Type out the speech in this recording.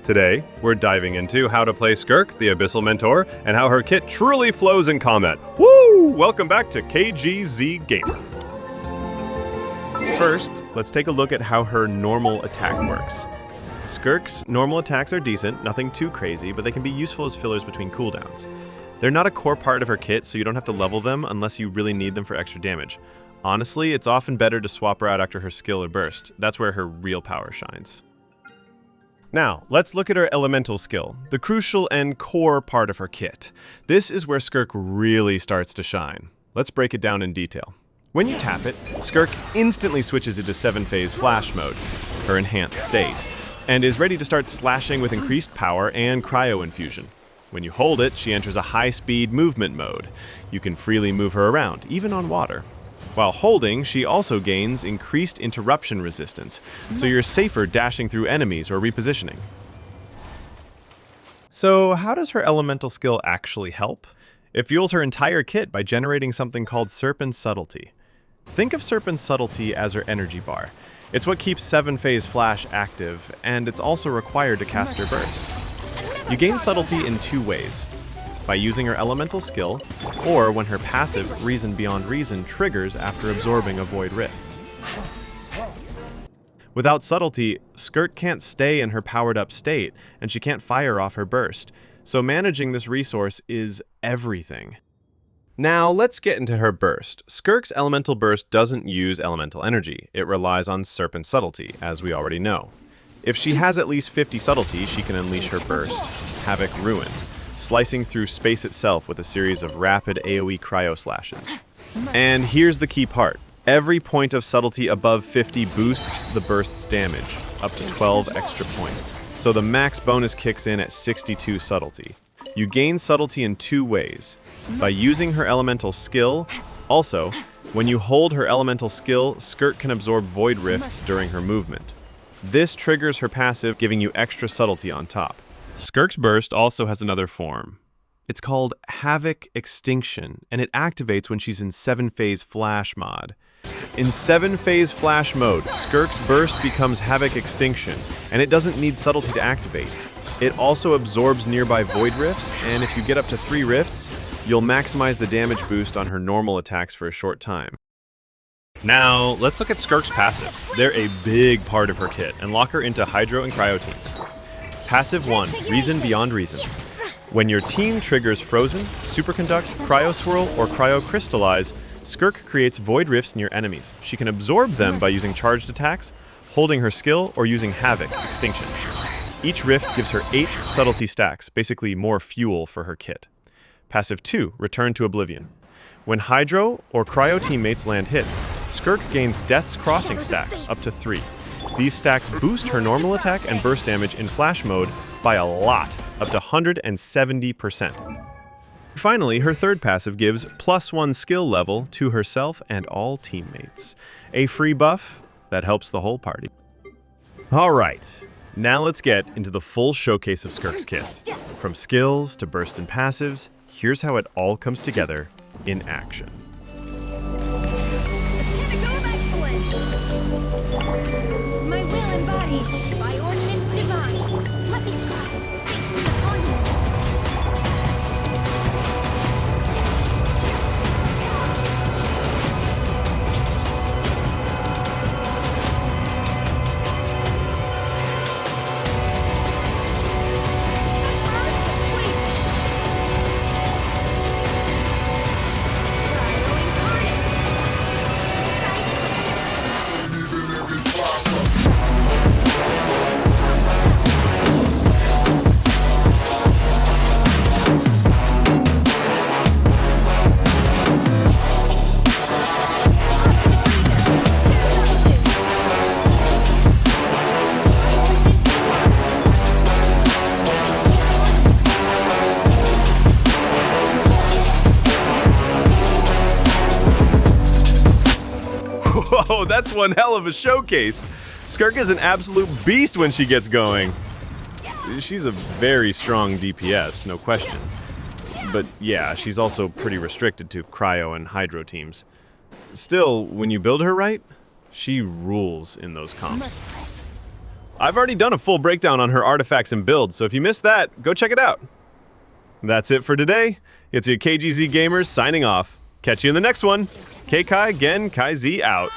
Today, we're diving into how to play Skirk, the Abyssal Mentor, and how her kit truly flows in combat. Woo! Welcome back to KGZ Gamer. First, let's take a look at how her normal attack works. Skirk's normal attacks are decent, nothing too crazy, but they can be useful as fillers between cooldowns. They're not a core part of her kit, so you don't have to level them unless you really need them for extra damage. Honestly, it's often better to swap her out after her skill or burst. That's where her real power shines. Now, let's look at her elemental skill, the crucial and core part of her kit. This is where Skirk really starts to shine. Let's break it down in detail. When you tap it, Skirk instantly switches into 7-phase flash mode, her enhanced state, and is ready to start slashing with increased power and cryo infusion. When you hold it, she enters a high-speed movement mode. You can freely move her around, even on water. While holding, she also gains increased interruption resistance, so you're safer dashing through enemies or repositioning. So how does her elemental skill actually help? It fuels her entire kit by generating something called Serpent Subtlety. Think of Serpent Subtlety as her energy bar. It's what keeps 7-phase flash active, and it's also required to cast her burst. You gain Subtlety in two ways. By using her elemental skill, or when her passive, Reason Beyond Reason, triggers after absorbing a Void Rift. Without Subtlety, Skirk can't stay in her powered-up state, and she can't fire off her burst, so managing this resource is everything. Now, let's get into her burst. Skirk's elemental burst doesn't use elemental energy. It relies on Serpent Subtlety, as we already know. If she has at least 50 Subtlety, she can unleash her burst, Havoc Ruin, slicing through space itself with a series of rapid AoE cryo slashes. And here's the key part. Every point of Subtlety above 50 boosts the burst's damage, up to 12 extra points. So the max bonus kicks in at 62 Subtlety. You gain Subtlety in two ways. By using her elemental skill. Also, when you hold her elemental skill, Skirk can absorb Void Rifts during her movement. This triggers her passive, giving you extra Subtlety on top. Skirk's burst also has another form. It's called Havoc Extinction, and it activates when she's in 7-phase flash mod. In 7-phase flash mode, Skirk's burst becomes Havoc Extinction, and it doesn't need Subtlety to activate. It also absorbs nearby Void Rifts, and if you get up to 3 Rifts, you'll maximize the damage boost on her normal attacks for a short time. Now, let's look at Skirk's passive. They're a big part of her kit, and lock her into Hydro and Cryo teams. Passive 1, Reason Beyond Reason. When your team triggers Frozen, Superconduct, Cryo Swirl, or Cryo Crystallize, Skirk creates Void Rifts near enemies. She can absorb them by using charged attacks, holding her skill, or using Havoc Extinction. Each rift gives her 8 Subtlety stacks, basically more fuel for her kit. Passive 2, Return to Oblivion. When Hydro or Cryo teammates land hits, Skirk gains Death's Crossing stacks, up to 3. These stacks boost her normal attack and burst damage in flash mode by a lot, up to 170%. Finally, her third passive gives +1 skill level to herself and all teammates. A free buff that helps the whole party. Alright, now let's get into the full showcase of Skirk's kit. From skills to burst and passives, here's how it all comes together in action. My will embodied by ordinance divine. Let me scribe. Upon you. Whoa, that's one hell of a showcase. Skirk is an absolute beast when she gets going. She's a very strong DPS, no question. But yeah, she's also pretty restricted to Cryo and Hydro teams. Still, when you build her right, she rules in those comps. I've already done a full breakdown on her artifacts and builds, so if you missed that, go check it out. That's it for today. It's your KGZ Gamers signing off. Catch you in the next one. Keikai Gen Kai Z out.